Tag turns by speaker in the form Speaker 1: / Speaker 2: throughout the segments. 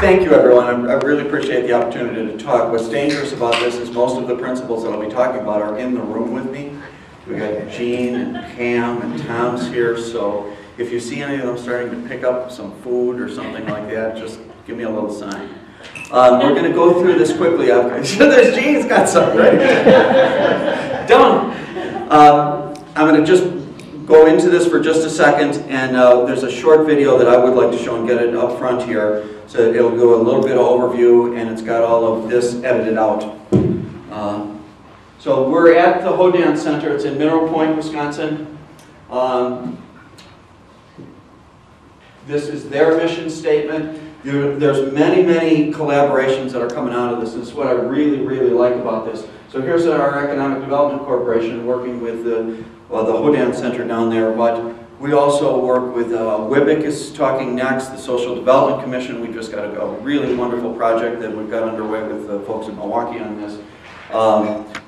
Speaker 1: Thank you, everyone. I really appreciate the opportunity to talk. What's dangerous about this is most of the principals that I'll be talking about are in the room with me. We got Jean and Pam and Tom's here, so if you see any of them starting to pick up some food or something like that, just give me a little sign. We're going to go through this quickly. There's Jean's got something ready. Done. I'm going to just go into this for just a second, and there's a short video that I would like to show and get it up front here. So it'll do a little bit of overview, and it's got all of this edited out. So we're at the Hodan Center. It's in Mineral Point, Wisconsin. This is their mission statement. There's many, many collaborations that are coming out of this. This is what I really, really like about this. So here's our Economic Development Corporation working with the Hodan Center down there, but we also work with WIBIC is talking next, the Social Development Commission. We just got a really wonderful project that we've got underway with the folks in Milwaukee on this.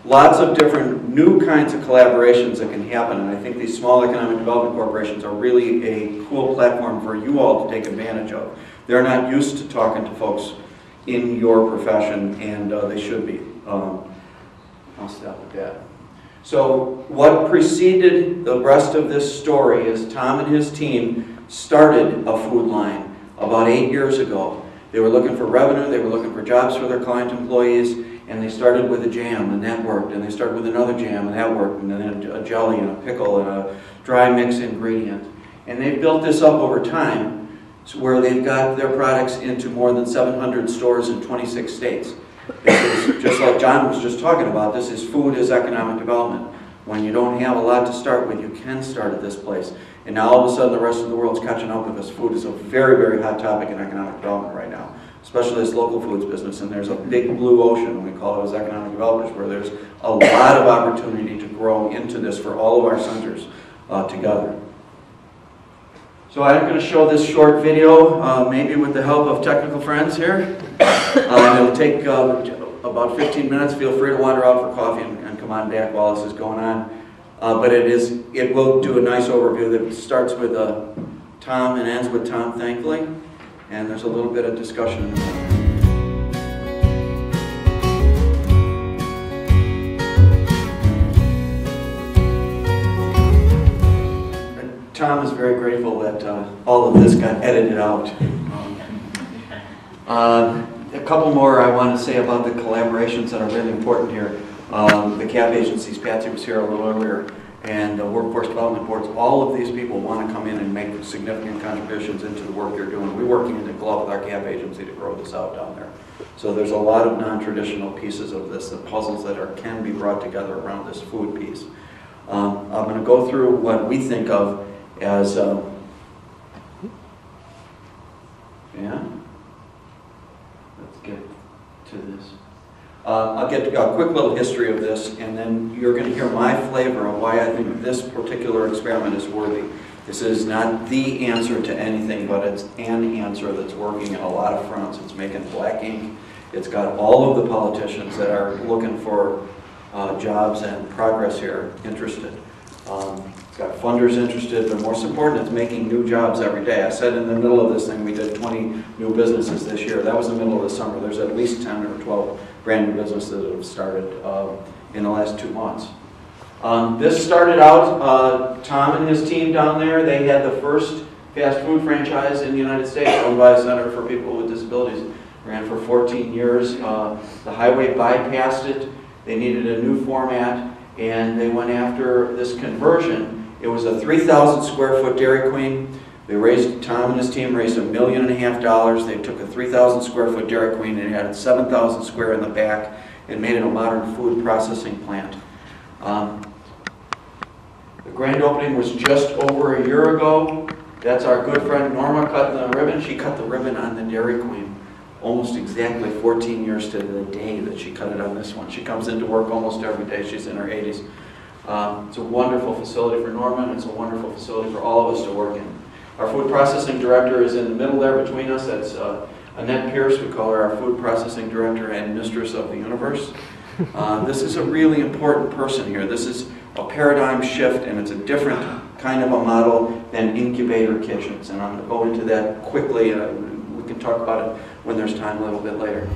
Speaker 1: Lots of different new kinds of collaborations that can happen, and I think these small economic development corporations are really a cool platform for you all to take advantage of. They're not used to talking to folks in your profession, and they should be. I'll stop with that. So what preceded the rest of this story is Tom and his team started a food line about 8 years ago. They were looking for revenue, they were looking for jobs for their client employees, and they started with a jam, and that worked, and they started with another jam, and that worked, and then a jelly, and a pickle, and a dry mix ingredient. And they've built this up over time, where they've got their products into more than 700 stores in 26 states. This is, just like John was just talking about, this is food as economic development. When you don't have a lot to start with, you can start at this place. And now all of a sudden the rest of the world's catching up with us. Food is a very, very hot topic in economic development right now, especially this local foods business. And there's a big blue ocean, and we call it as economic developers, where there's a lot of opportunity to grow into this for all of our centers together. So I'm going to show this short video, maybe with the help of technical friends here. It'll take about 15 minutes. Feel free to wander out for coffee and come on back while this is going on. But it will do a nice overview that starts with Tom and ends with Tom, thankfully. And there's a little bit of discussion. Tom is very grateful that all of this got edited out. A couple more I want to say about the collaborations that are really important here. The CAP agencies, Patsy was here a little earlier, and the workforce development boards, all of these people want to come in and make significant contributions into the work they're doing. We're working in the glove with our CAP agency to grow this out down there. So there's a lot of non-traditional pieces of this, the puzzles that can be brought together around this food piece. I'm going to go through what we think of as, let's get to this. I'll get a quick little history of this, and then you're going to hear my flavor of why I think this particular experiment is worthy. This is not the answer to anything, but it's an answer that's working in a lot of fronts. It's making black ink. It's got all of the politicians that are looking for jobs and progress here interested. It's got funders interested, but most important, it's making new jobs every day. I said in the middle of this thing, we did 20 new businesses this year. That was the middle of the summer. There's at least 10 or 12 brand new businesses that have started in the last 2 months. This started out, Tom and his team down there, they had the first fast food franchise in the United States owned by a Center for People with Disabilities. Ran for 14 years. The highway bypassed it. They needed a new format, and they went after this conversion. It was a 3,000 square foot Dairy Queen. Tom and his team raised $1.5 million. They took a 3,000 square foot Dairy Queen and added 7,000 square in the back and made it a modern food processing plant. The grand opening was just over a year ago. That's our good friend Norma cutting the ribbon. She cut the ribbon on the Dairy Queen almost exactly 14 years to the day that she cut it on this one. She comes into work almost every day. She's in her 80s. It's a wonderful facility for Norma, and it's a wonderful facility for all of us to work in. Our food processing director is in the middle there between us. That's Annette Pierce. We call her our food processing director and mistress of the universe. This is a really important person here. This is a paradigm shift, and it's a different kind of a model than incubator kitchens. And I'm going to go into that quickly. We can talk about it when there's time a little bit later.